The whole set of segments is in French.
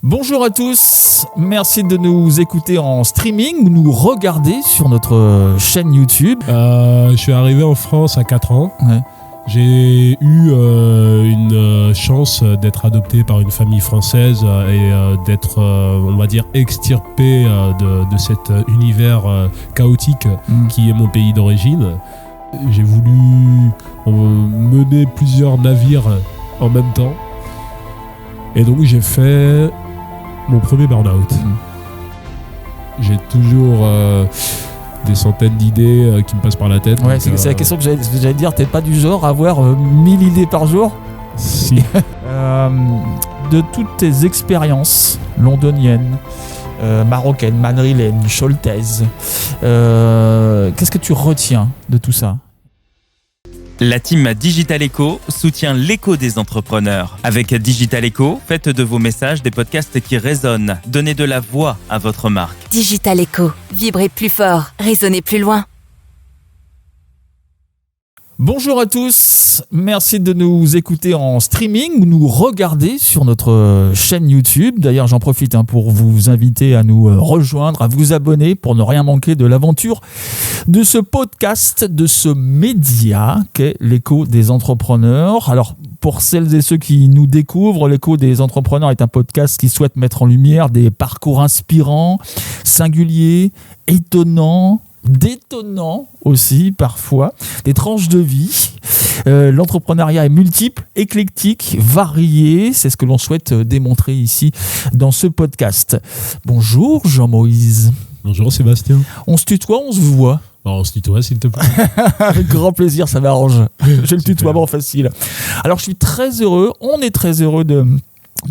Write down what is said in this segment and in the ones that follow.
Bonjour à tous, merci de nous écouter en streaming ou nous regarder sur notre chaîne YouTube. Je suis arrivé en France à 4 ans. Ouais. J'ai eu une chance d'être adopté par une famille française et d'être, on va dire, extirpé de cet univers chaotique qui est mon pays d'origine. J'ai voulu mener plusieurs navires en même temps. Et donc j'ai fait mon premier burn-out. J'ai toujours des centaines d'idées qui me passent par la tête. Ouais, c'est la question que j'allais dire. T'es pas du genre à avoir 1000 idées par jour? Si. De toutes tes expériences londoniennes, marocaines, madrilènes, choltaises, qu'est-ce que tu retiens de tout ça? La team Digital Echo soutient l'écho des entrepreneurs. Avec Digital Echo, faites de vos messages des podcasts qui résonnent. Donnez de la voix à votre marque. Digital Echo. Vibrez plus fort, résonnez plus loin. Bonjour à tous, merci de nous écouter en streaming ou nous regarder sur notre chaîne YouTube. D'ailleurs, j'en profite pour vous inviter à nous rejoindre, à vous abonner pour ne rien manquer de l'aventure de ce podcast, de ce média qu'est l'écho des entrepreneurs. Alors, pour celles et ceux qui nous découvrent, l'écho des entrepreneurs est un podcast qui souhaite mettre en lumière des parcours inspirants, singuliers, étonnants, détonnant aussi parfois, des tranches de vie. L'entrepreneuriat est multiple, éclectique, varié. C'est ce que l'on souhaite démontrer ici dans ce podcast. Bonjour Jean-Moïse. Bonjour Sébastien. On se tutoie, on se voit? On se tutoie s'il te plaît. Avec grand plaisir, ça m'arrange. J'ai le tutoiement facile. Alors je suis très heureux, on est très heureux de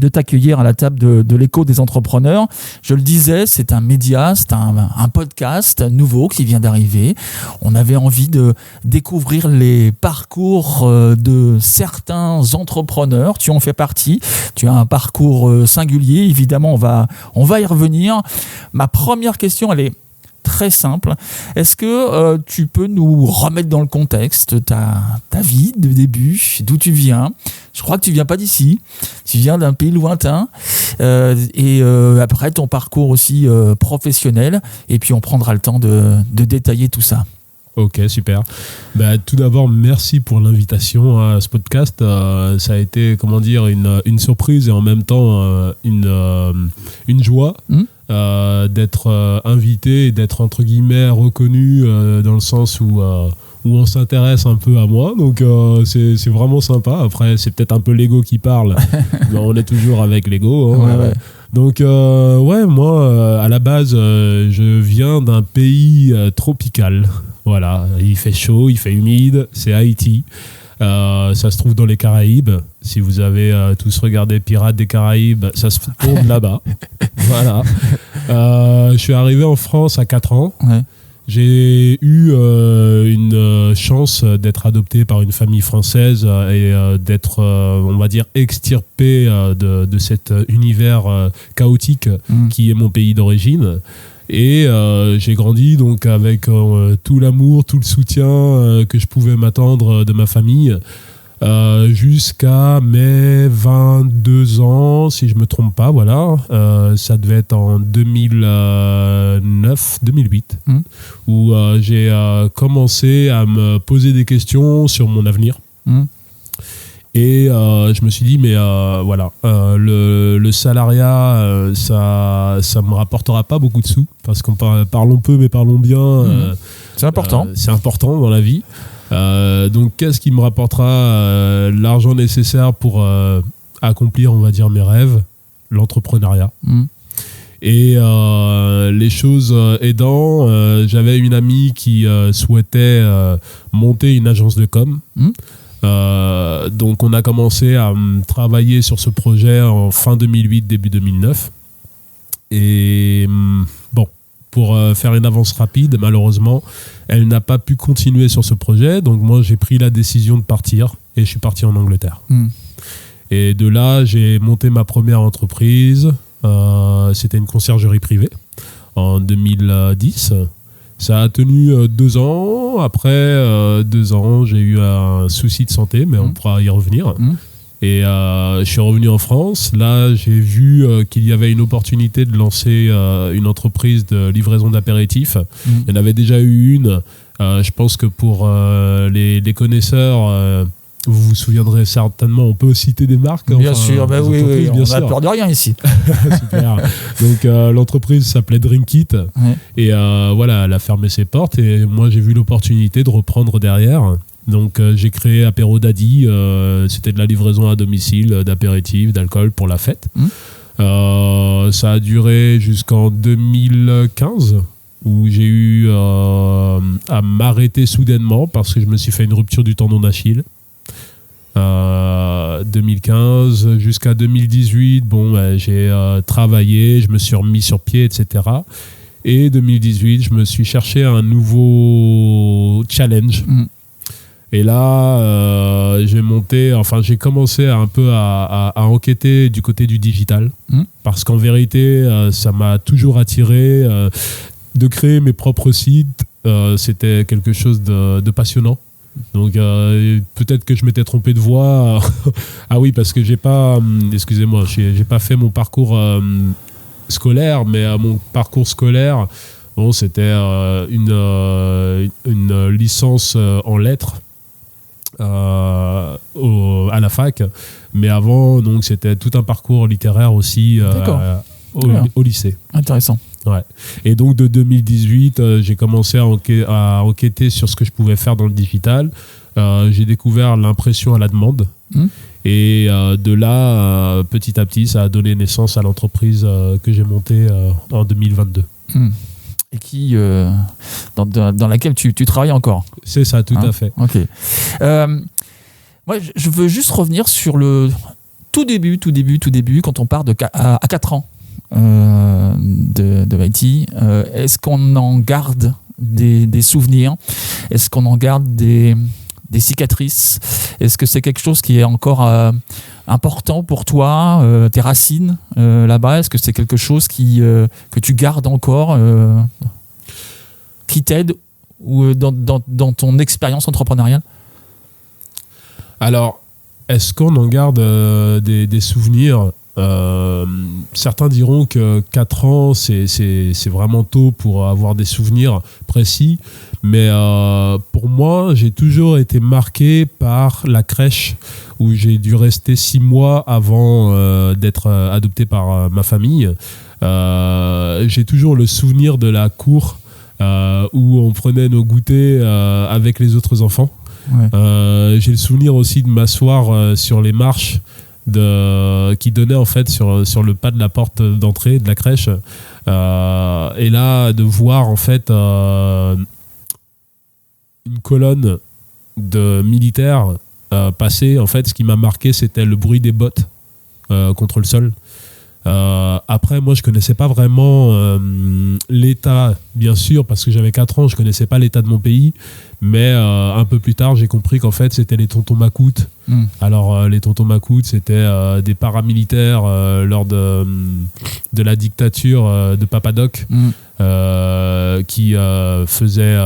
t'accueillir à la table de l'écho des entrepreneurs. Je le disais, c'est un média, c'est un podcast nouveau qui vient d'arriver. On avait envie de découvrir les parcours de certains entrepreneurs. Tu en fais partie. Tu as un parcours singulier. Évidemment, on va y revenir. Ma première question, elle est très simple. Est-ce que tu peux nous remettre dans le contexte ta vie de début, d'où tu viens? Je crois que tu viens pas d'ici, tu viens d'un pays lointain, et après ton parcours aussi professionnel, et puis on prendra le temps de détailler tout ça. Ok, super. Tout d'abord, merci pour l'invitation à ce podcast. Ça a été, une surprise et en même temps une joie d'être invité et d'être entre guillemets reconnu dans le sens où on s'intéresse un peu à moi. Donc c'est vraiment sympa. Après, c'est peut-être un peu l'ego qui parle, mais on est toujours avec l'ego. Ouais. Donc moi, à la base, je viens d'un pays tropical. Voilà, il fait chaud, il fait humide, c'est Haïti. Ça se trouve dans les Caraïbes. Si vous avez tous regardé Pirates des Caraïbes, ça se tourne là-bas. Voilà. Je suis arrivé en France à 4 ans. Ouais. J'ai eu une chance d'être adopté par une famille française et d'être, on va dire, extirpé de cet univers chaotique qui est mon pays d'origine. Et j'ai grandi donc avec tout l'amour, tout le soutien que je pouvais m'attendre de ma famille jusqu'à mes 22 ans, si je me trompe pas, voilà. Ça devait être en 2009-2008 où j'ai commencé à me poser des questions sur mon avenir. Et je me suis dit, mais le salariat, ça me rapportera pas beaucoup de sous, parce qu'on parlons peu, mais parlons bien. C'est important. C'est important dans la vie. Donc, qu'est-ce qui me rapportera l'argent nécessaire pour accomplir, on va dire, mes rêves? L'entrepreneuriat. Et les choses aidant, j'avais une amie qui souhaitait monter une agence de com'. Donc on a commencé à travailler sur ce projet en fin 2008, début 2009. Et pour faire une avance rapide, malheureusement, elle n'a pas pu continuer sur ce projet. Donc moi, j'ai pris la décision de partir et je suis parti en Angleterre. Et de là, j'ai monté ma première entreprise. C'était une conciergerie privée en 2010. Ça a tenu 2 ans. Après 2 ans, j'ai eu un souci de santé, mais on pourra y revenir. Et je suis revenu en France. Là, j'ai vu qu'il y avait une opportunité de lancer une entreprise de livraison d'apéritifs. Il y en avait déjà eu une. Je pense que pour les connaisseurs, vous vous souviendrez certainement, on peut citer des marques. Bien sûr, bah oui, bien on sûr. n'a peur de rien ici. Super. Donc l'entreprise s'appelait Drinkit. Et voilà, elle a fermé ses portes. Et moi, j'ai vu l'opportunité de reprendre derrière. Donc j'ai créé Apéro Daddy, c'était de la livraison à domicile d'apéritifs, d'alcool pour la fête. Ça a duré jusqu'en 2015 où j'ai eu à m'arrêter soudainement parce que je me suis fait une rupture du tendon d'Achille. 2015 jusqu'à 2018, j'ai travaillé, je me suis remis sur pied, etc. Et 2018, je me suis cherché un nouveau challenge. Et là, j'ai commencé un peu à enquêter du côté du digital. Parce qu'en vérité, ça m'a toujours attiré de créer mes propres sites. C'était quelque chose de passionnant. Donc peut-être que je m'étais trompé de voie. Ah oui, parce que j'ai pas fait mon parcours scolaire, mais mon parcours scolaire, c'était une licence en lettres. À la fac, mais avant, donc c'était tout un parcours littéraire aussi au lycée. Intéressant. Ouais. Et donc de 2018, j'ai commencé à enquêter sur ce que je pouvais faire dans le digital. J'ai découvert l'impression à la demande. Et de là, petit à petit, ça a donné naissance à l'entreprise que j'ai montée en 2022. Et qui dans laquelle tu travailles encore. C'est ça, tout à fait. Ok. Moi, je veux juste revenir sur le tout début, quand on part à 4 ans de Mighty. Est-ce qu'on en garde des souvenirs? Est-ce qu'on en garde des cicatrices? Est-ce que c'est quelque chose qui est encore important pour toi, tes racines là-bas? Est-ce que c'est quelque chose que tu gardes encore, qui t'aide ou dans ton expérience entrepreneuriale? Alors, est-ce qu'on en garde des souvenirs? Certains diront que 4 ans, c'est vraiment tôt pour avoir des souvenirs précis. Mais pour moi, j'ai toujours été marqué par la crèche où j'ai dû rester 6 mois avant d'être adopté par ma famille. J'ai toujours le souvenir de la cour où on prenait nos goûters avec les autres enfants. J'ai le souvenir aussi de m'asseoir sur les marches qui donnaient en fait sur le pas de la porte d'entrée de la crèche. Et là, de voir en fait une colonne de militaires passer. En fait, ce qui m'a marqué, c'était le bruit des bottes contre le sol. Après, moi, je connaissais pas vraiment l'état, bien sûr, parce que j'avais 4 ans, je connaissais pas l'état de mon pays. Mais un peu plus tard, j'ai compris qu'en fait, c'était les tontons macoutes. Alors, les tontons macoutes, c'était des paramilitaires lors de la dictature de Papadoc qui faisaient,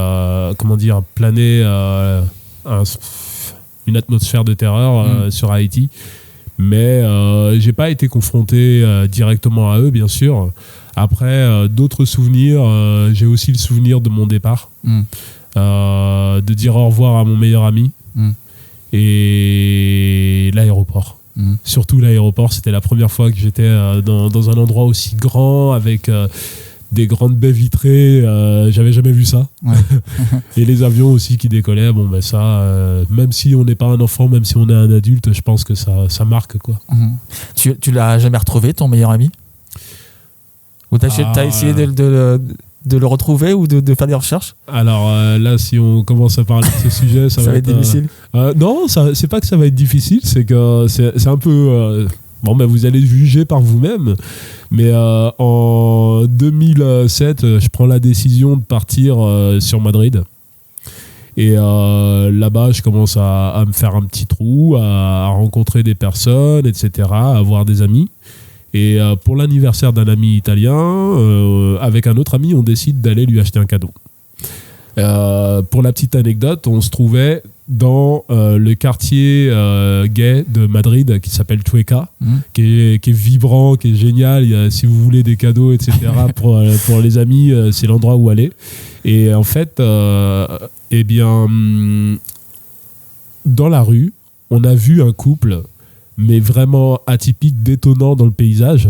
planer une atmosphère de terreur sur Haïti. Mais j'ai pas été confronté directement à eux, bien sûr. Après, d'autres souvenirs, j'ai aussi le souvenir de mon départ. De dire au revoir à mon meilleur ami et l'aéroport. Surtout l'aéroport, c'était la première fois que j'étais dans un endroit aussi grand avec des grandes baies vitrées, j'avais jamais vu ça. Et les avions aussi qui décollaient, même si on n'est pas un enfant, même si on est un adulte, je pense que ça marque, quoi. Tu l'as jamais retrouvé, ton meilleur ami? Ou t'as essayé de le retrouver ou de faire des recherches? Alors là, si on commence à parler de ce sujet, ça va être difficile. Non, c'est pas que ça va être difficile, c'est que c'est un peu... vous allez juger par vous-même. Mais en 2007, je prends la décision de partir sur Madrid. Et là-bas, je commence à me faire un petit trou, à rencontrer des personnes, etc., à avoir des amis. Et pour l'anniversaire d'un ami italien, avec un autre ami, on décide d'aller lui acheter un cadeau. Pour la petite anecdote, on se trouvait dans le quartier gay de Madrid qui s'appelle Chueca, qui est vibrant, qui est génial. Si vous voulez des cadeaux, etc., pour les amis, c'est l'endroit où aller. Et en fait, eh bien, dans la rue, on a vu un couple, mais vraiment atypique, détonnant dans le paysage.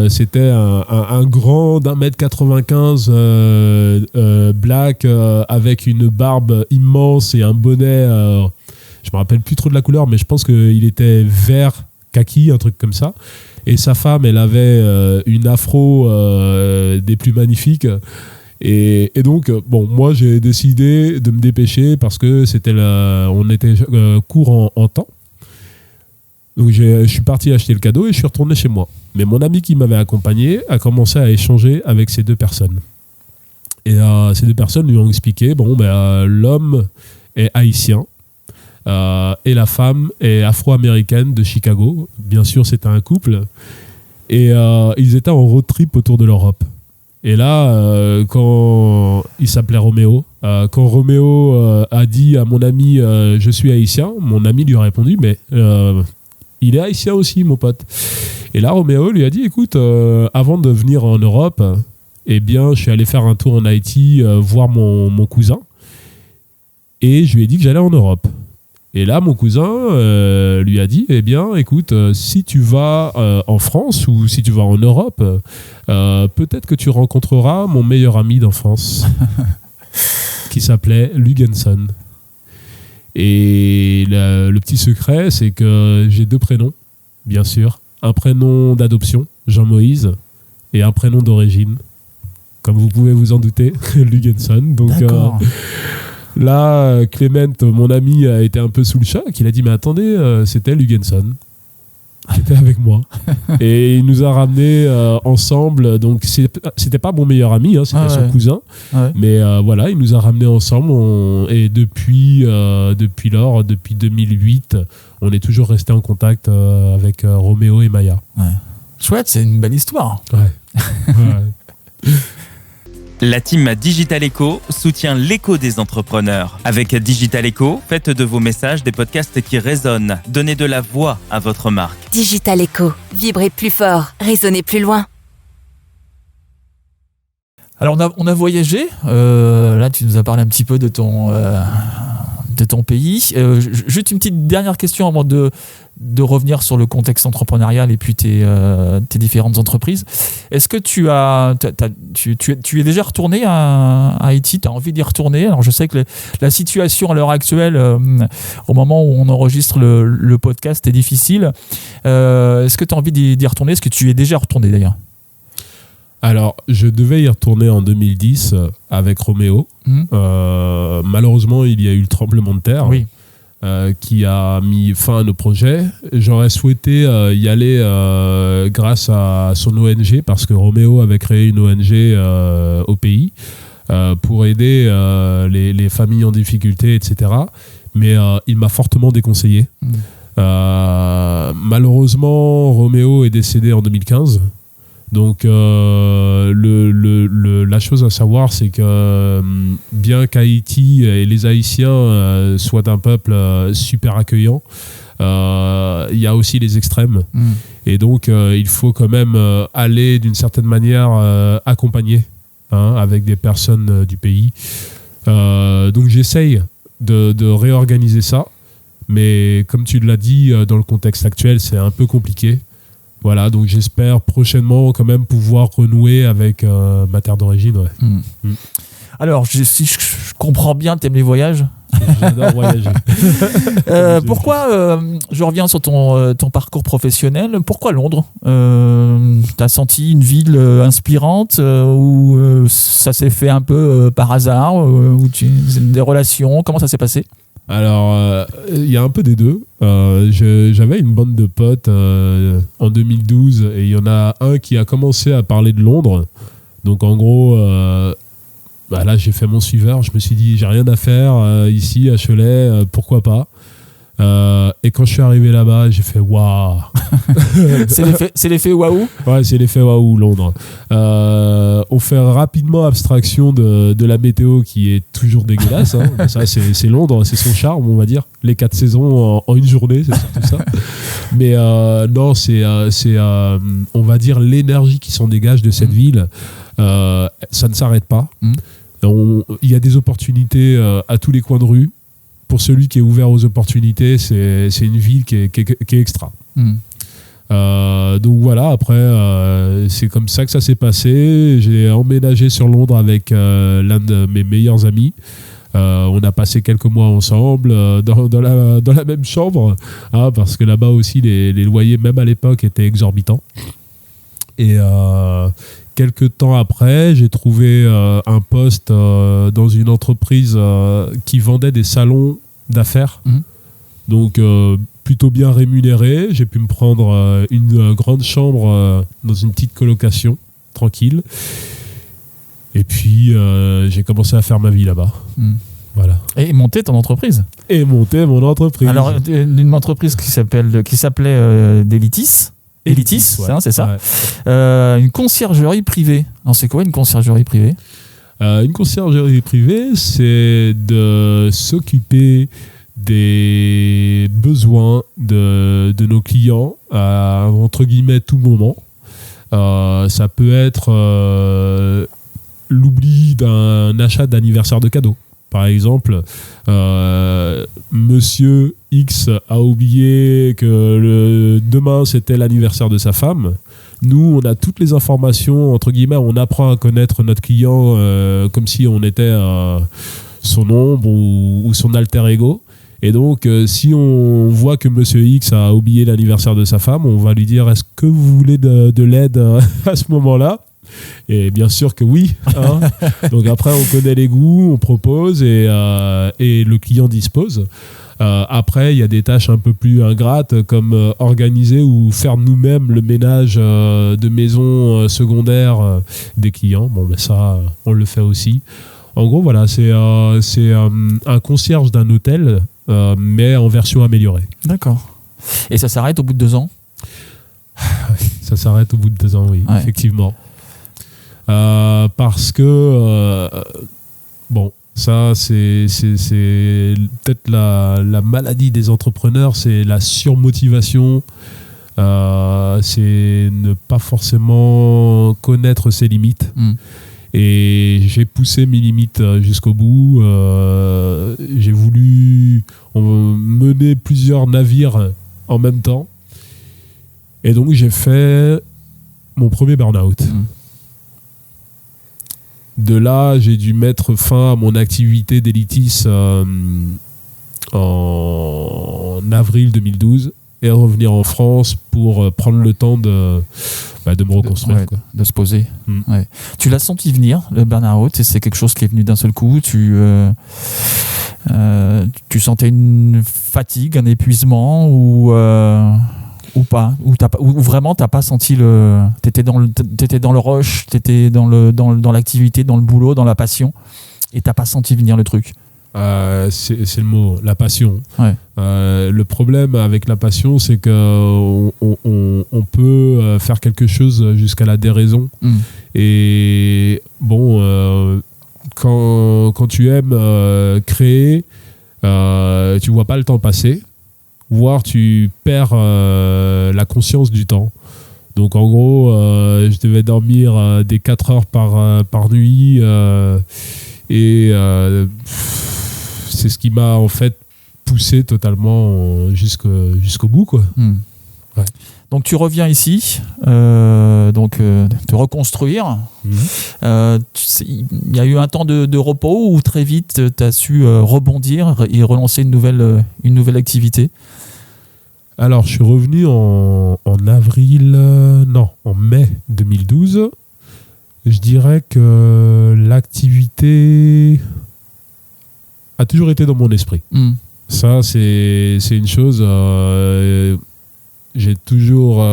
C'était un grand d'1m95 black avec une barbe immense et un bonnet, je me rappelle plus trop de la couleur, mais je pense qu'il était vert kaki, un truc comme ça. Et sa femme, elle avait une afro des plus magnifiques. Et donc, bon, moi j'ai décidé de me dépêcher parce que on était court en temps. Donc je suis parti acheter le cadeau et je suis retourné chez moi. Mais mon ami qui m'avait accompagné a commencé à échanger avec ces deux personnes. Et ces deux personnes lui ont expliqué, l'homme est haïtien et la femme est afro-américaine de Chicago. Bien sûr, c'était un couple. Et ils étaient en road trip autour de l'Europe. Et là, quand il s'appelait Roméo, quand Roméo a dit à mon ami je suis haïtien, mon ami lui a répondu mais il est haïtien aussi, mon pote. Et là, Roméo lui a dit écoute, avant de venir en Europe, eh bien, je suis allé faire un tour en Haïti, voir mon cousin, et je lui ai dit que j'allais en Europe. Et là, mon cousin lui a dit eh bien, écoute, si tu vas en France ou si tu vas en Europe, peut-être que tu rencontreras mon meilleur ami d'enfance, qui s'appelait Lugenson. Et le petit secret, c'est que j'ai deux prénoms, bien sûr. Un prénom d'adoption, Jean-Moïse, et un prénom d'origine, comme vous pouvez vous en douter, Lugenson. Donc là, Clément, mon ami, a été un peu sous le choc. Il a dit mais attendez, c'était Lugenson qui était avec moi. Et il nous a ramenés ensemble. Donc c'était pas mon meilleur ami, hein, c'était son cousin. Ouais. Mais voilà, il nous a ramenés ensemble. Et depuis lors, depuis 2008, on est toujours resté en contact avec Roméo et Maya. Ouais. Chouette, c'est une belle histoire. Ouais. La team Digital Echo soutient l'écho des entrepreneurs. Avec Digital Echo, faites de vos messages des podcasts qui résonnent. Donnez de la voix à votre marque. Digital Echo, vibrez plus fort, résonnez plus loin. Alors on a voyagé, là tu nous as parlé un petit peu de ton pays. Juste une petite dernière question avant de revenir sur le contexte entrepreneurial et puis tes différentes entreprises. Est-ce que tu es déjà retourné à Haïti? Tu as envie d'y retourner? Alors je sais que la situation à l'heure actuelle, au moment où on enregistre le podcast, est difficile. Est-ce que tu as envie d'y retourner? Est-ce que tu y es déjà retourné d'ailleurs? Alors, je devais y retourner en 2010 avec Roméo. Malheureusement, il y a eu le tremblement de terre qui a mis fin à nos projets. J'aurais souhaité y aller grâce à son ONG, parce que Roméo avait créé une ONG au pays pour aider les familles en difficulté, etc. Mais il m'a fortement déconseillé. Malheureusement, Roméo est décédé en 2015. Donc la chose à savoir, c'est que bien qu'Haïti et les Haïtiens soient un peuple super accueillant, il y a aussi les extrêmes. Et donc il faut quand même aller d'une certaine manière accompagner avec des personnes du pays. Donc j'essaye de réorganiser ça, mais comme tu l'as dit, dans le contexte actuel, c'est un peu compliqué. Voilà, donc j'espère prochainement quand même pouvoir renouer avec ma terre d'origine. Ouais. Alors, si je comprends bien, t'aimes les voyages? J'adore voyager. Pourquoi, je reviens sur ton parcours professionnel, pourquoi Londres? T'as senti une ville inspirante ou ça s'est fait un peu par hasard, ou des relations? Comment ça s'est passé? Alors, il y a un peu des deux. J'avais une bande de potes en 2012 et il y en a un qui a commencé à parler de Londres. Donc en gros, là j'ai fait mon suiveur. Je me suis dit j'ai rien à faire ici à Cholet, pourquoi pas. Et quand je suis arrivé là-bas, j'ai fait waouh. C'est l'effet waouh. Ouais, c'est l'effet waouh, Londres. On fait rapidement abstraction de la météo qui est toujours dégueulasse. Hein. Ça, c'est Londres, c'est son charme, on va dire. Les 4 saisons en une journée, c'est surtout ça. Mais non, c'est on va dire l'énergie qui s'en dégage de cette ville. Ça ne s'arrête pas. Il y a des opportunités à tous les coins de rue. Pour celui qui est ouvert aux opportunités, c'est une ville qui est extra. Donc voilà, après, c'est comme ça que ça s'est passé. J'ai emménagé sur Londres avec l'un de mes meilleurs amis. On a passé quelques mois ensemble dans la même chambre, parce que là-bas aussi, les loyers, même à l'époque, étaient exorbitants. Et quelques temps après, j'ai trouvé un poste dans une entreprise qui vendait des salons d'affaires. Donc, plutôt bien rémunéré. J'ai pu me prendre une grande chambre dans une petite colocation, tranquille. Et puis, j'ai commencé à faire ma vie là-bas. Voilà. Et monter ton entreprise. Et monter mon entreprise. Alors, une entreprise qui s'appelait Delitis. Elitis, ouais. C'est ça. Ouais. Une conciergerie privée. Alors, c'est quoi une conciergerie privée ? Une conciergerie privée, c'est de s'occuper des besoins de nos clients à, entre guillemets, tout moment. Ça peut être l'oubli d'un achat d'anniversaire de cadeau. Par exemple, Monsieur X a oublié que demain c'était l'anniversaire de sa femme. Nous, on a toutes les informations, entre guillemets, on apprend à connaître notre client comme si on était son ombre ou son alter ego. Et donc, si on voit que Monsieur X a oublié l'anniversaire de sa femme, on va lui dire, est-ce que vous voulez de l'aide à ce moment-là ? Et bien sûr que oui. Donc après, on connaît les goûts, on propose et le client dispose. Après, il y a des tâches un peu plus ingrates comme organiser ou faire nous-mêmes le ménage de maisons secondaires des clients. Bon, mais ça, on le fait aussi. En gros, voilà, c'est un concierge d'un hôtel, mais en version améliorée. D'accord. Et ça s'arrête au bout de 2 ans ? Ça s'arrête au bout de 2 ans, oui, effectivement. Parce que, bon, ça, c'est peut-être la maladie des entrepreneurs, c'est la surmotivation, c'est ne pas forcément connaître ses limites. Et j'ai poussé mes limites jusqu'au bout. J'ai voulu mener plusieurs navires en même temps. Et donc, j'ai fait mon premier burn-out. De là, j'ai dû mettre fin à mon activité d'Elitis en avril 2012 et revenir en France pour prendre le temps de me reconstruire. De se poser. Ouais. Tu l'as senti venir, le burn-out, et c'est quelque chose qui est venu d'un seul coup. Tu sentais une fatigue, un épuisement ou pas, ou vraiment t'as pas senti t'étais dans le rush, t'étais dans l'activité, dans le boulot, dans la passion, et t'as pas senti venir le truc. C'est le mot, la passion. Ouais. Le problème avec la passion, c'est que on peut faire quelque chose jusqu'à la déraison. Et bon, quand tu aimes créer, tu vois pas le temps passer, voire tu perds la conscience du temps. Donc en gros, je devais dormir des 4 heures par nuit, et c'est ce qui m'a en fait poussé totalement jusqu'au bout, quoi. Ouais. Donc tu reviens ici, te reconstruire. Il y a eu un temps de repos où très vite tu as su rebondir et relancer une nouvelle activité. Alors je suis revenu en mai 2012. Je dirais que l'activité a toujours été dans mon esprit. Ça, c'est une chose. J'ai toujours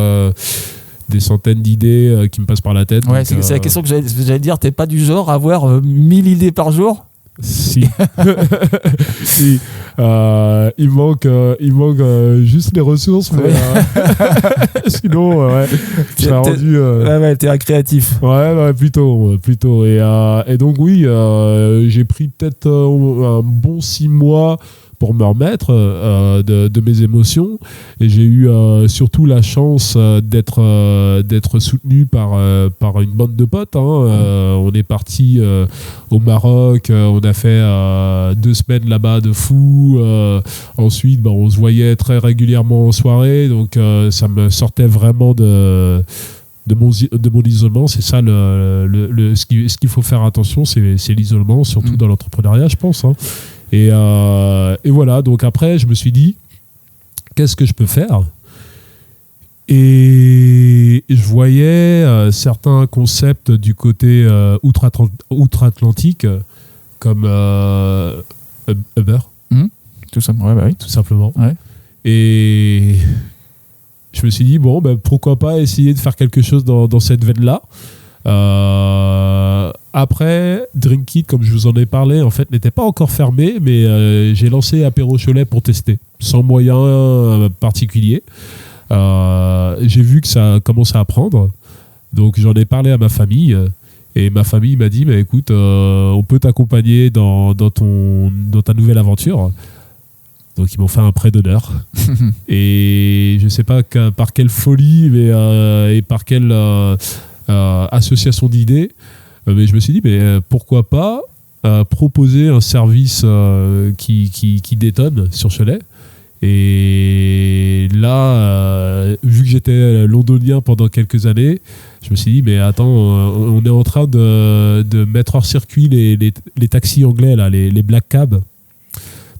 des centaines d'idées qui me passent par la tête. Ouais, c'est la question que j'allais dire. T'es pas du genre à avoir 1000 idées par jour ? Si. Si. Il manque juste les ressources, mais sinon, ouais, je serais rendu. Ouais, t'es un créatif. Ouais, plutôt. Et donc, oui, j'ai pris peut-être un bon 6 mois pour me remettre de mes émotions, et j'ai eu surtout la chance d'être soutenu par une bande de potes. On est parti au Maroc, on a fait 2 semaines là-bas de fou. Ensuite, on se voyait très régulièrement en soirée, donc ça me sortait vraiment de mon isolement. C'est ça ce qu'il faut faire attention, c'est l'isolement, surtout dans l'entrepreneuriat, je pense. Et voilà, donc après, je me suis dit, qu'est-ce que je peux faire ? Et je voyais certains concepts du côté outre-Atlantique, comme Uber. Tout simplement, oui. Tout simplement. Ouais. Et je me suis dit, pourquoi pas essayer de faire quelque chose dans cette veine-là. Après, Drinkit, comme je vous en ai parlé, en fait, n'était pas encore fermé, mais j'ai lancé Apéro Cholet pour tester, sans moyens particuliers. J'ai vu que ça commençait à prendre, donc j'en ai parlé à ma famille, et ma famille m'a dit, écoute, on peut t'accompagner dans ta nouvelle aventure. Donc ils m'ont fait un prêt d'honneur. Et je ne sais pas par quelle folie et par quelle association d'idées, mais je me suis dit, pourquoi pas proposer un service qui détonne sur Cholet. Et là, vu que j'étais londonien pendant quelques années, je me suis dit, attends, on est en train de mettre hors circuit les taxis anglais, là, les black cabs.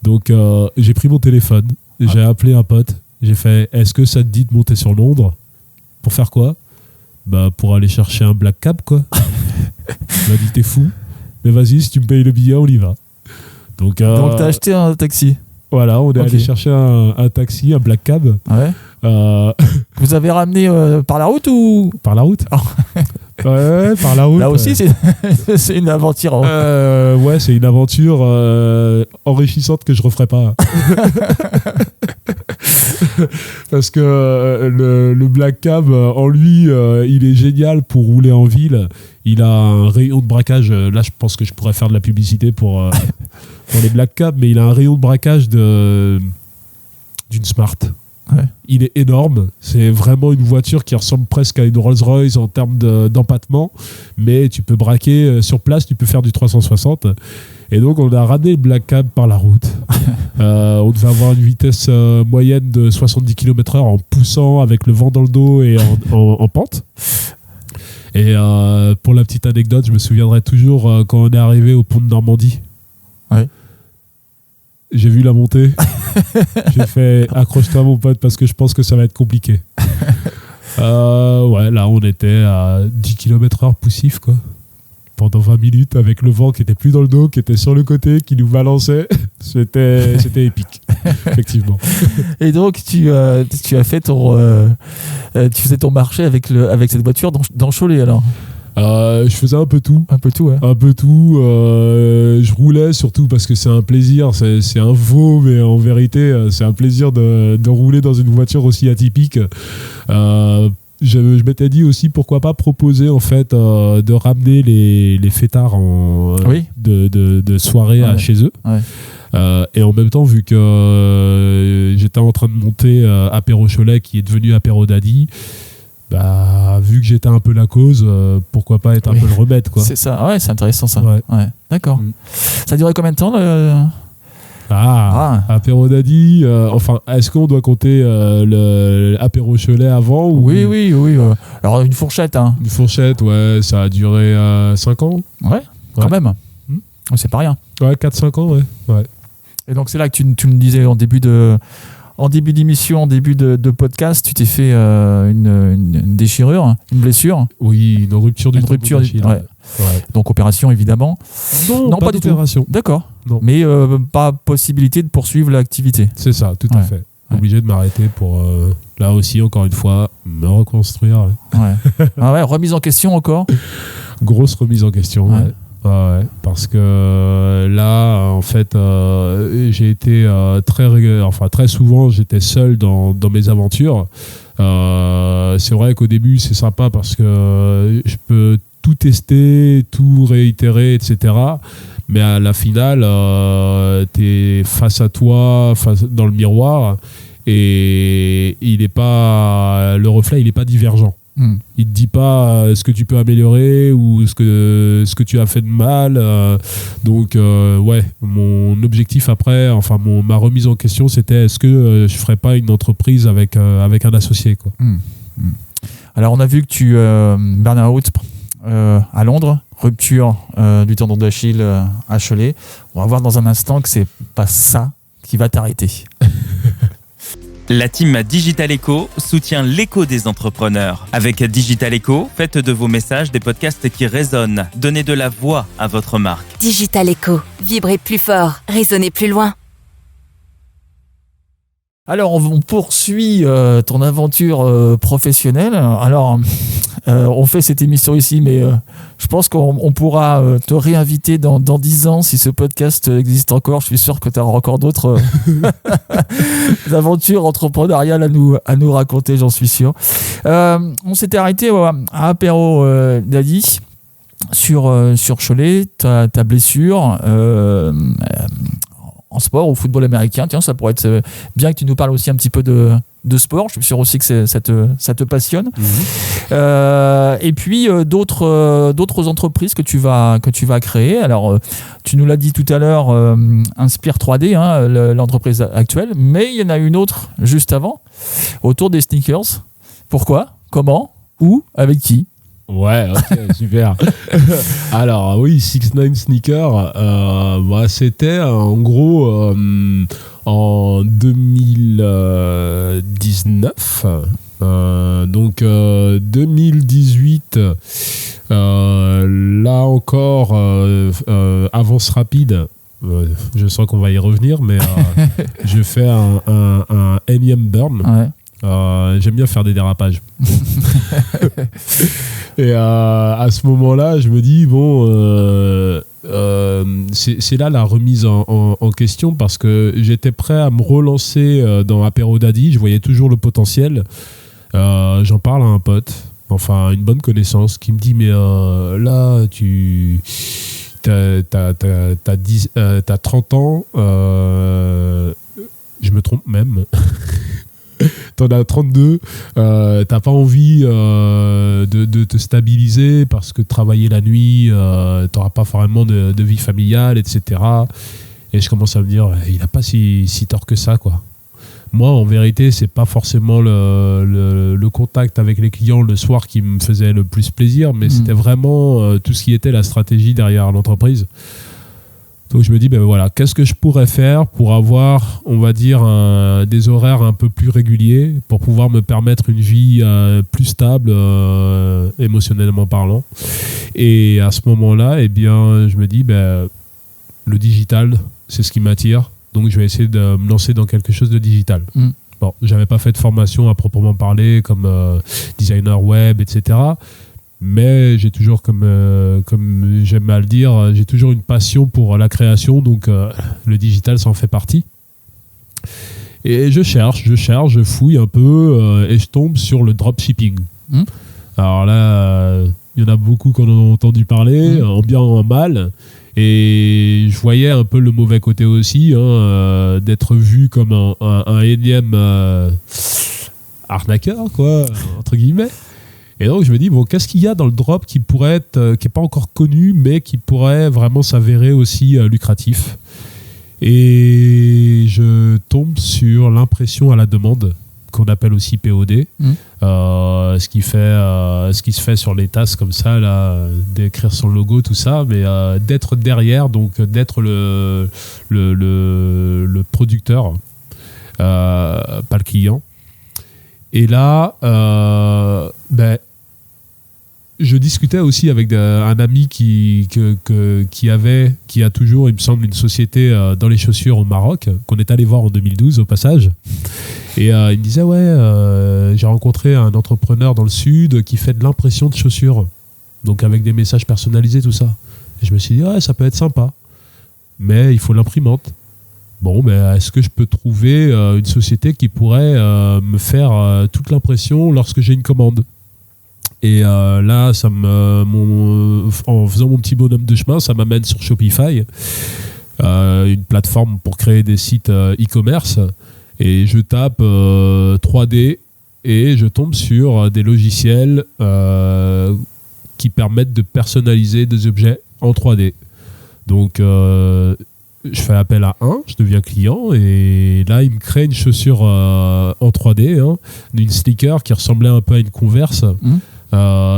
Donc j'ai pris mon téléphone, j'ai appelé un pote, j'ai fait, est-ce que ça te dit de monter sur Londres ? Pour faire quoi ? Pour aller chercher un black cab, quoi. Il m'a dit, t'es fou, mais vas-y, si tu me payes le billet, on y va. Donc t'as acheté un taxi. Voilà, on est allé chercher un taxi, un black cab. Ouais. Vous avez ramené par la route ou ? Par la route. Ouais, par la route. Là aussi, c'est une aventure. Ouais, c'est une aventure enrichissante que je referai pas. Parce que le black cab, en lui, il est génial pour rouler en ville. Il a un rayon de braquage. Là, je pense que je pourrais faire de la publicité pour les black cabs, mais il a un rayon de braquage d'une Smart. Ouais. Il est énorme, c'est vraiment une voiture qui ressemble presque à une Rolls-Royce en termes d'empattement, mais tu peux braquer sur place, tu peux faire du 360. Et donc on a ramené le black cab par la route. On devait avoir une vitesse moyenne de 70 km/h en poussant avec le vent dans le dos et en pente. Et pour la petite anecdote, je me souviendrai toujours quand on est arrivé au pont de Normandie. Ouais. J'ai vu la montée. J'ai fait accroche-toi mon pote parce que je pense que ça va être compliqué. Ouais, là on était à 10 km/h poussif, quoi. Pendant 20 minutes avec le vent qui était plus dans le dos, qui était sur le côté, qui nous balançait. C'était épique, effectivement. Et donc tu as fait tu faisais ton marché avec cette voiture dans Cholet alors. Je faisais un peu tout. Un peu tout, ouais. Un peu tout. Je roulais surtout parce que c'est un plaisir. C'est un veau, mais en vérité, c'est un plaisir de rouler dans une voiture aussi atypique. Je m'étais dit aussi pourquoi pas proposer en fait de ramener les fêtards de soirée chez eux. Ouais. Et en même temps, vu que j'étais en train de monter Apéro Cholet qui est devenu Apéro Daddy, vu que j'étais un peu la cause, pourquoi pas être un peu le remède, quoi. C'est ça, ouais, c'est intéressant ça. Ouais. D'accord. Ça a duré combien de temps Apéro Daddy, enfin, est-ce qu'on doit compter le Apéro Cholet avant ou... Oui. Alors une fourchette, hein. Une fourchette, ouais, ça a duré 5 ans. Ouais, quand même. C'est pas rien. Ouais, 4-5 ans, ouais. Et donc c'est là que tu me disais en début d'émission, en début de podcast, tu t'es fait une déchirure, une blessure. Oui, une rupture du tendon d'Achille. Ouais. Donc opération évidemment. Non, pas d'opération. D'accord. Non. Mais pas possibilité de poursuivre l'activité. C'est ça, tout à fait. Obligé de m'arrêter pour là aussi encore une fois me reconstruire. Ouais. Remise en question encore. Grosse remise en question. Ouais, parce que là, en fait, j'ai été très souvent, j'étais seul dans mes aventures. C'est vrai qu'au début, c'est sympa parce que je peux tout tester, tout réitérer, etc. Mais à la finale, t'es face à toi, dans le miroir, et le reflet, il n'est pas divergent. Il te dit pas ce que tu peux améliorer ou ce que tu as fait de mal. Donc ouais, mon objectif après, ma remise en question, c'était est-ce que je ferais pas une entreprise avec un associé, quoi. Alors on a vu que tu burn-out à Londres, rupture du tendon d'Achille à Cholet. On va voir dans un instant que c'est pas ça qui va t'arrêter. La team Digital Echo soutient l'écho des entrepreneurs. Avec Digital Echo, faites de vos messages des podcasts qui résonnent. Donnez de la voix à votre marque. Digital Echo. Vibrez plus fort. Résonnez plus loin. Alors, on poursuit ton aventure professionnelle. Alors, on fait cette émission ici, mais je pense qu'on pourra te réinviter dans 10 ans si ce podcast existe encore. Je suis sûr que tu auras encore d'autres aventures entrepreneuriales à nous raconter, j'en suis sûr. On s'était arrêté à Apéro Daddy sur Cholet, ta blessure. En sport, au football américain. Tiens, ça pourrait être bien que tu nous parles aussi un petit peu de sport. Je suis sûr aussi que ça te passionne. Et puis d'autres entreprises que tu vas créer. Alors, tu nous l'as dit tout à l'heure, Inspire 3D, l'entreprise actuelle, mais il y en a une autre juste avant, autour des sneakers. Pourquoi ? Comment ? Où ? Avec qui ? Ouais, ok, super. Alors oui, 6ix9ine Sneakers, c'était en gros en 2019. Donc 2018, là encore, avance rapide. Je sens qu'on va y revenir, mais je fais un énième burn. Ouais. J'aime bien faire des dérapages. Et à ce moment-là, je me dis c'est là la remise en question, parce que j'étais prêt à me relancer dans Apéro Daddy. Je voyais toujours le potentiel. J'en parle à un pote, une bonne connaissance, qui me dit mais là t'as 30 ans, je me trompe même. T'en as 32, t'as pas envie de te stabiliser parce que travailler la nuit, t'auras pas vraiment de vie familiale, etc. Et je commence à me dire, il a pas si tort que ça, quoi. Moi, en vérité, c'est pas forcément le contact avec les clients le soir qui me faisait le plus plaisir, mais c'était vraiment tout ce qui était la stratégie derrière l'entreprise. Donc je me dis, qu'est-ce que je pourrais faire pour avoir, on va dire, des horaires un peu plus réguliers, pour pouvoir me permettre une vie plus stable, émotionnellement parlant. Et à ce moment-là, je me dis, le digital, c'est ce qui m'attire. Donc je vais essayer de me lancer dans quelque chose de digital. Bon, j'avais pas fait de formation à proprement parler, comme designer web, etc. Mais j'ai toujours, comme j'aime à le dire, j'ai toujours une passion pour la création, donc le digital, ça en fait partie. Et je cherche, je fouille un peu, et je tombe sur le dropshipping. Alors là, il y en a beaucoup qui en ont entendu parler, en bien ou en mal. Et je voyais un peu le mauvais côté aussi, d'être vu comme un énième arnaqueur, quoi, entre guillemets. Et donc je me dis, qu'est-ce qu'il y a dans le drop qui pourrait être, qui n'est pas encore connu, mais qui pourrait vraiment s'avérer aussi lucratif. Et je tombe sur l'impression à la demande, qu'on appelle aussi POD, ce qui se fait sur les tasses comme ça, là, d'écrire son logo, tout ça, mais d'être derrière, donc d'être le producteur, pas le client. Et là, je discutais aussi avec un ami qui a toujours, il me semble, une société dans les chaussures au Maroc, qu'on est allé voir en 2012 au passage. Et il me disait, j'ai rencontré un entrepreneur dans le sud qui fait de l'impression de chaussures, donc avec des messages personnalisés, tout ça. Et je me suis dit, ça peut être sympa. Mais il faut l'imprimante. Bon, est-ce que je peux trouver une société qui pourrait me faire toute l'impression lorsque j'ai une commande ? Et là, en faisant mon petit bonhomme de chemin, ça m'amène sur Shopify, une plateforme pour créer des sites e-commerce. Et je tape 3D et je tombe sur des logiciels qui permettent de personnaliser des objets en 3D. Donc, je fais appel à je deviens client et là, il me crée une chaussure en 3D, une sneaker qui ressemblait un peu à une Converse.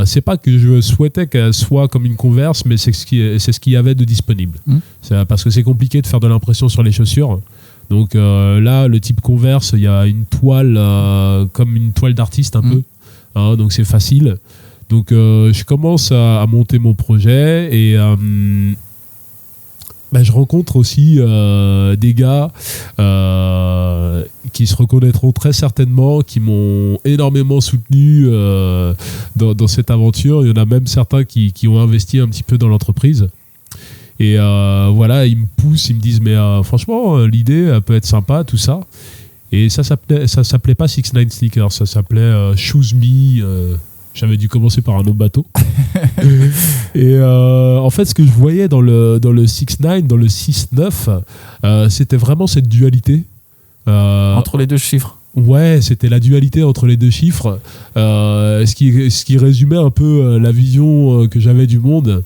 C'est pas que je souhaitais qu'elle soit comme une Converse, mais c'est ce qu'il y avait de disponible. C'est parce que c'est compliqué de faire de l'impression sur les chaussures. Donc là, le type Converse, il y a une toile comme une toile d'artiste un peu. Donc c'est facile. Donc je commence à monter mon projet et je rencontre aussi des gars qui se reconnaîtront très certainement, qui m'ont énormément soutenu dans cette aventure. Il y en a même certains qui ont investi un petit peu dans l'entreprise. Et voilà, ils me poussent, ils me disent mais franchement, l'idée elle peut être sympa, tout ça. Et ça s'appelait pas 69 Sneakers, ça s'appelait Choose Me. J'avais dû commencer par un nom bateau. Et en fait, ce que je voyais dans le 6-9, dans le 6-9, c'était vraiment cette dualité. Entre les deux chiffres. Ouais, c'était la dualité entre les deux chiffres. Ce qui résumait un peu la vision que j'avais du monde.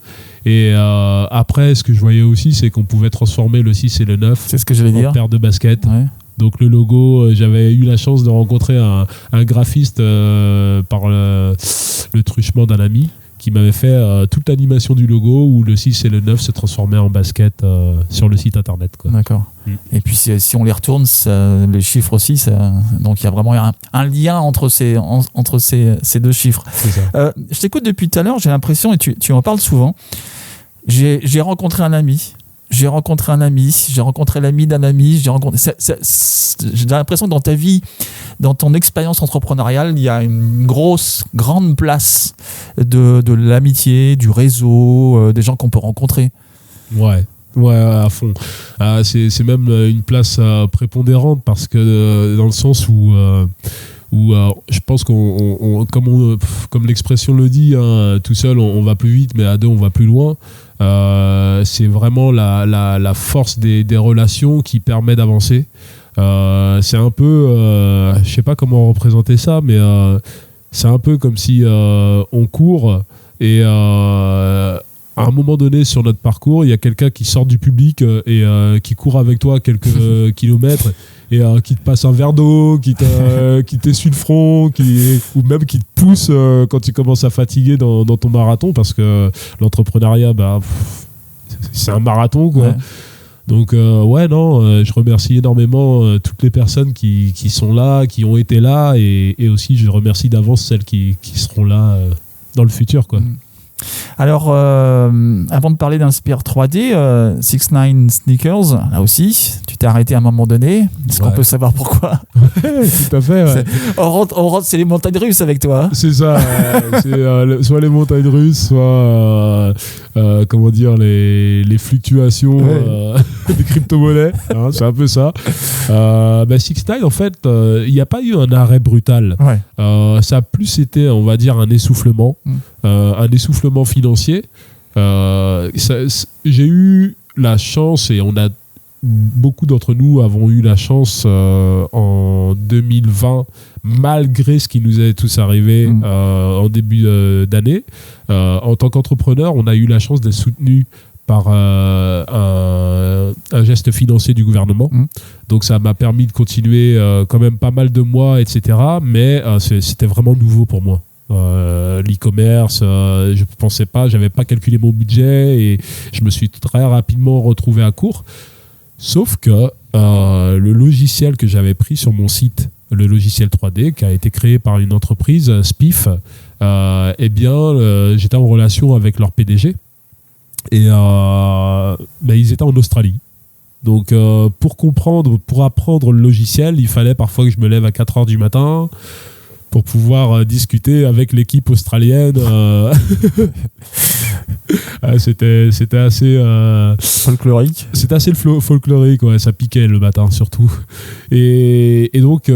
Et après, ce que je voyais aussi, c'est qu'on pouvait transformer le 6 et le 9 c'est ce que j'allais dire. En paire de baskets. Ouais. Donc le logo, j'avais eu la chance de rencontrer un graphiste par le truchement d'un ami qui m'avait fait toute l'animation du logo où le 6 et le 9 se transformaient en basket sur le site internet, quoi. D'accord. Et puis si on les retourne, les chiffres aussi, donc il y a vraiment un lien entre ces deux chiffres. C'est ça. Je t'écoute depuis tout à l'heure, j'ai l'impression, et tu en parles souvent, j'ai rencontré un ami. J'ai rencontré l'ami d'un ami. J'ai l'impression que dans ta vie, dans ton expérience entrepreneuriale, il y a une grande place de l'amitié, du réseau, des gens qu'on peut rencontrer. Ouais, à fond. C'est même une place prépondérante parce que dans le sens où je pense comme l'expression le dit, tout seul on va plus vite, mais à deux on va plus loin. C'est vraiment la force des relations qui permet d'avancer. C'est un peu, je sais pas comment représenter ça, mais c'est un peu comme si on court et à un moment donné sur notre parcours, il y a quelqu'un qui sort du public et qui court avec toi quelques kilomètres et qui te passe un verre d'eau, qui t'essuie le front, ou même qui te pousse quand tu commences à fatiguer dans ton marathon, parce que l'entrepreneuriat, c'est un marathon, quoi. Ouais. Donc je remercie énormément toutes les personnes qui sont là, qui ont été là, et aussi je remercie d'avance celles qui seront là dans le futur, quoi. Alors, avant de parler d'Inspire 3D, 6-9 Sneakers, là aussi, tu t'es arrêté à un moment donné. Est-ce qu'on peut savoir pourquoi? Tout à fait, ouais. On rentre, c'est les montagnes russes avec toi. Hein. C'est ça, c'est soit les montagnes russes, soit comment dire, les fluctuations des crypto-monnaies. Hein, c'est un peu ça. 6-9, en fait, il n'y a pas eu un arrêt brutal. Ouais. Ça a plus été, on va dire, un essoufflement. Un essoufflement financier. J'ai eu la chance, et beaucoup d'entre nous avons eu la chance en 2020, malgré ce qui nous est tous arrivé en début d'année. En tant qu'entrepreneur, on a eu la chance d'être soutenu par un geste financier du gouvernement. Donc ça m'a permis de continuer quand même pas mal de mois, etc. Mais c'était vraiment nouveau pour moi. L'e-commerce, je pensais pas, j'avais pas calculé mon budget et je me suis très rapidement retrouvé à court. Sauf que le logiciel que j'avais pris sur mon site, le logiciel 3D qui a été créé par une entreprise, Spiff, j'étais en relation avec leur PDG et ils étaient en Australie. Donc pour apprendre le logiciel, il fallait parfois que je me lève à 4h du matin pour pouvoir discuter avec l'équipe australienne C'était assez folklorique. C'était assez folklorique, ouais, ça piquait le matin surtout. Et donc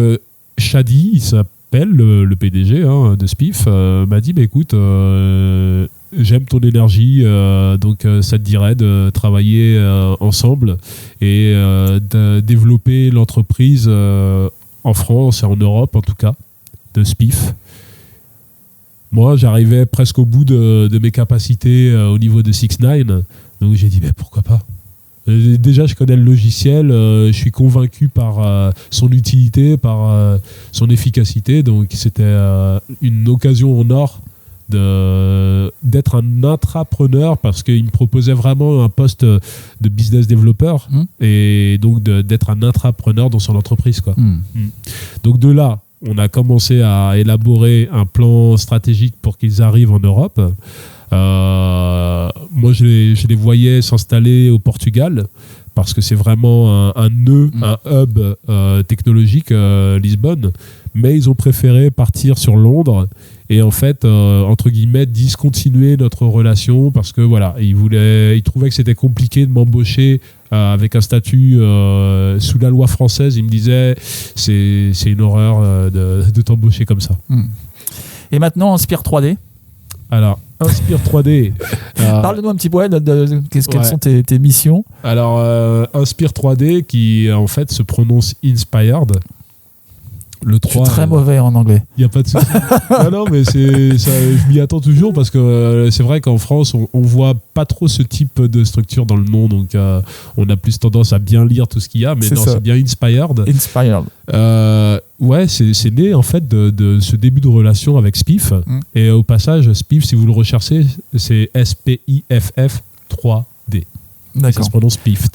Shadi, il s'appelle le PDG de Spiff, m'a dit écoute, j'aime ton énergie, donc ça te dirait de travailler ensemble et de développer l'entreprise en France et en Europe en tout cas, de Spiff. Moi, j'arrivais presque au bout de mes capacités au niveau de 6ix9ine, donc j'ai dit pourquoi pas. Déjà, je connais le logiciel, je suis convaincu par son utilité, par son efficacité, donc c'était une occasion en or d'être un intrapreneur parce qu'il me proposait vraiment un poste de business developer et donc d'être un intrapreneur dans son entreprise, quoi. Donc de là, on a commencé à élaborer un plan stratégique pour qu'ils arrivent en Europe. Moi, je les voyais s'installer au Portugal parce que c'est vraiment un nœud, un hub technologique, Lisbonne. Mais ils ont préféré partir sur Londres et en fait, entre guillemets, discontinuer notre relation parce que voilà, ils trouvaient que c'était compliqué de m'embaucher avec un statut sous la loi française. Ils me disaient c'est une horreur de t'embaucher comme ça. Et maintenant, Inspire 3D. Alors, Inspire 3D. Parle-nous un petit peu quelles sont tes missions. Alors, Inspire 3D qui en fait se prononce Inspired. Le 3, je suis très mauvais en anglais. Il n'y a pas de souci. non, mais je m'y attends toujours parce que c'est vrai qu'en France, on voit pas trop ce type de structure dans le nom. Donc, on a plus tendance à bien lire tout ce qu'il y a. Mais non, c'est bien Inspired. Inspired. Ouais, c'est né en fait de ce début de relation avec Spiff. Et au passage, Spiff, si vous le recherchez, c'est SPIFF 3D. D'accord. Ça se prononce Spiff.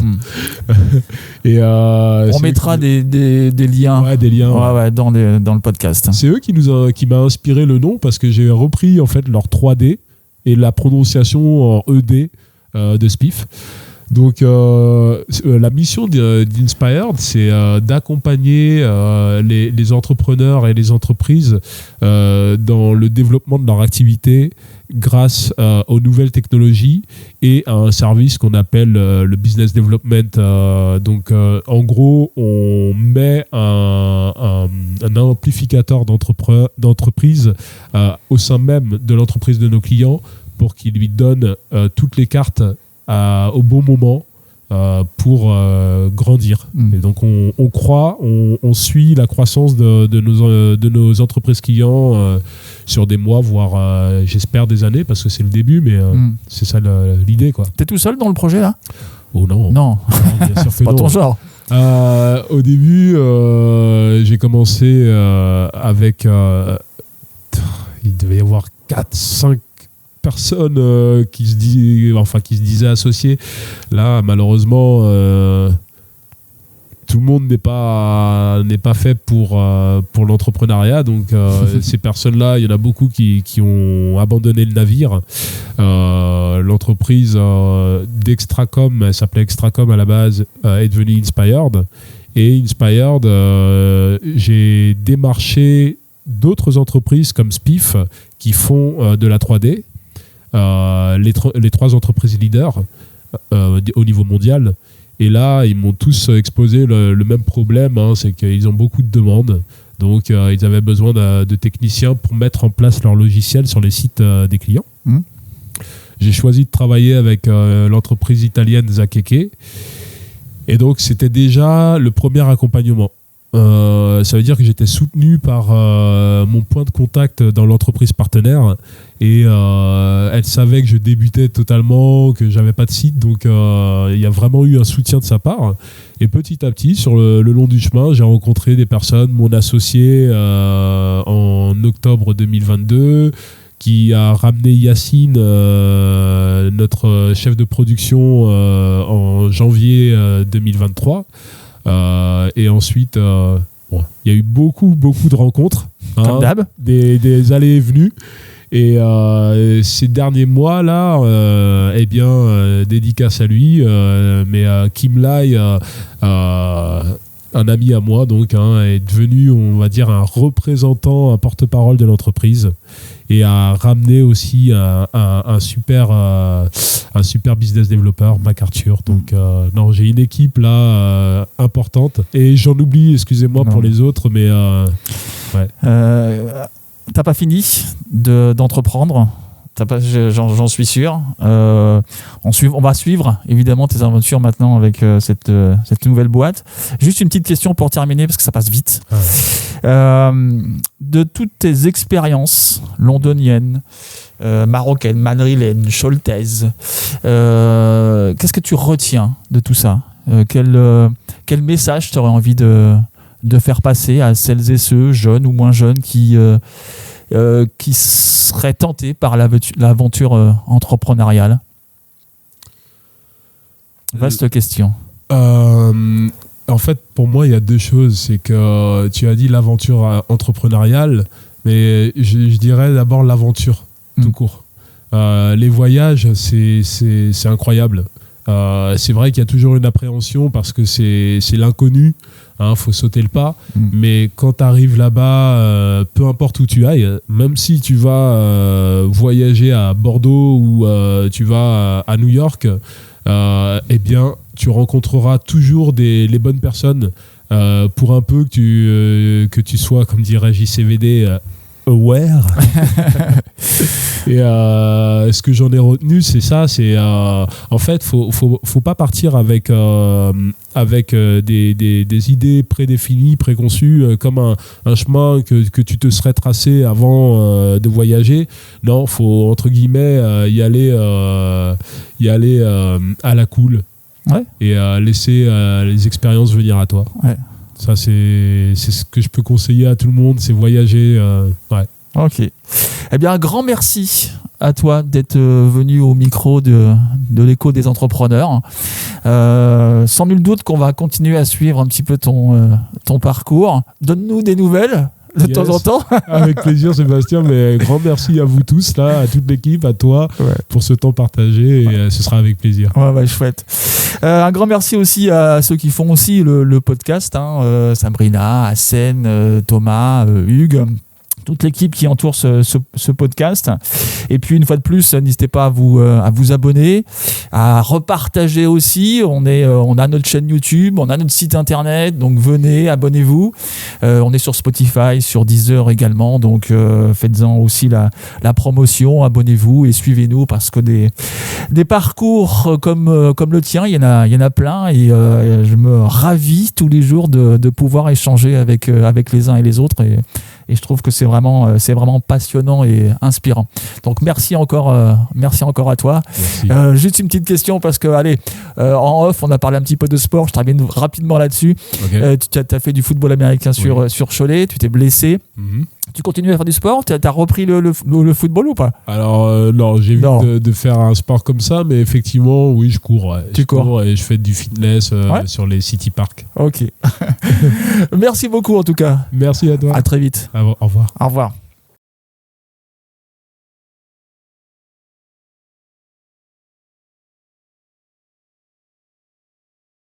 Et on mettra des liens, des liens dans le podcast. C'est eux qui m'a inspiré le nom parce que j'ai repris en fait leur 3D et la prononciation en ED de Spiff. Donc la mission d'Inspired, c'est d'accompagner les entrepreneurs et les entreprises dans le développement de leur activité grâce aux nouvelles technologies et à un service qu'on appelle le business development. Donc en gros, on met un amplificateur d'entreprise au sein même de l'entreprise de nos clients pour qu'il lui donne toutes les cartes au bon moment pour grandir. Et donc on croit, on suit la croissance de nos entreprises clients sur des mois, voire j'espère des années, parce que c'est le début, mais c'est ça l'idée, quoi. T'es tout seul dans le projet là ? Oh non. Non, bien sûr que c'est pas ton genre. Au début, j'ai commencé avec il devait y avoir 4-5 personnes qui se disaient associées. Là, malheureusement, tout le monde n'est pas fait pour l'entrepreneuriat. Donc, ces personnes-là, il y en a beaucoup qui ont abandonné le navire. L'entreprise d'Extracom, elle s'appelait Extracom à la base, est devenue Inspired. Et Inspired, j'ai démarché d'autres entreprises comme Spiff qui font de la 3D. Les 3 entreprises leaders au niveau mondial. Et là, ils m'ont tous exposé le même problème, c'est qu'ils ont beaucoup de demandes. Donc, ils avaient besoin de techniciens pour mettre en place leur logiciel sur les sites des clients. J'ai choisi de travailler avec l'entreprise italienne Zakeke. Et donc, c'était déjà le premier accompagnement. Ça veut dire que j'étais soutenu par mon point de contact dans l'entreprise partenaire et elle savait que je débutais totalement, que j'avais pas de site, donc il y a vraiment eu un soutien de sa part. Et petit à petit, sur le long du chemin, j'ai rencontré des personnes, mon associé en octobre 2022, qui a ramené Yacine, notre chef de production, en janvier 2023. Et ensuite, il y a eu beaucoup de rencontres, comme d'hab, des allées et venues. Et ces derniers mois là, dédicace à lui, mais Kim Lai, un ami à moi, donc, est devenu, on va dire, un représentant, un porte-parole de l'entreprise. et à ramener aussi un super business developer, MacArthur. Donc non, j'ai une équipe là importante et j'en oublie, excusez-moi pour les autres, mais ouais. T'as pas fini d'entreprendre. J'en suis sûr. On va suivre évidemment tes aventures maintenant avec cette nouvelle boîte. Juste une petite question pour terminer parce que ça passe vite. De toutes tes expériences londoniennes, marocaines, madrilènes, choltaises, qu'est-ce que tu retiens de tout ça? Quel message tu aurais envie de faire passer à celles et ceux, jeunes ou moins jeunes, qui seraient tentés par l'aventure entrepreneuriale? Vaste question. En fait, pour moi, il y a deux choses. C'est que tu as dit l'aventure entrepreneuriale, mais je dirais d'abord l'aventure, tout court. Les voyages, c'est incroyable. C'est vrai qu'il y a toujours une appréhension parce que c'est l'inconnu. Faut sauter le pas, mais quand tu arrives là-bas, peu importe où tu ailles, même si tu vas voyager à Bordeaux ou tu vas à New York, eh bien, tu rencontreras toujours les bonnes personnes pour un peu que tu sois, comme dirait JCVD, aware. Et ce que j'en ai retenu, c'est ça, c'est en fait, faut pas partir avec des idées prédéfinies, préconçues, comme un chemin que tu te serais tracé avant de voyager. Non, faut entre guillemets y aller à la cool, ouais. Et laisser les expériences venir à toi. Ouais. Ça, c'est ce que je peux conseiller à tout le monde, c'est voyager. Ouais. Ok. Eh bien, un grand merci à toi d'être venu au micro de l'écho des entrepreneurs. Sans nul doute qu'on va continuer à suivre un petit peu ton parcours. Donne-nous des nouvelles de temps en temps. Avec plaisir, Sébastien, mais grand merci à vous tous, là, à toute l'équipe, à toi, pour ce temps partagé, et ce sera avec plaisir. Ouais, chouette. Un grand merci aussi à ceux qui font aussi le podcast, Sabrina, Hassen, Thomas, Hugues, toute l'équipe qui entoure ce podcast. Et puis une fois de plus, n'hésitez pas à vous abonner, à repartager aussi. On a notre chaîne YouTube, on a notre site internet, donc venez, abonnez-vous. On est sur Spotify, sur Deezer également, donc faites-en aussi la promotion, abonnez-vous et suivez-nous parce que des parcours comme le tien, il y en a plein et je me ravis tous les jours de pouvoir échanger avec les uns et les autres et je trouve que c'est vraiment passionnant et inspirant. Donc merci encore à toi. Juste une petite question parce que en off on a parlé un petit peu de sport, je termine rapidement là-dessus. Okay. Tu as fait du football américain sur Cholet, tu t'es blessé. Tu continues à faire du sport? Tu as repris le football ou pas? Alors non, j'évite de faire un sport comme ça, mais effectivement oui, je cours. Ouais. Tu cours et je fais du fitness sur les city parks. Ok. Merci beaucoup en tout cas. Merci à toi. À très vite. Au revoir. Au revoir.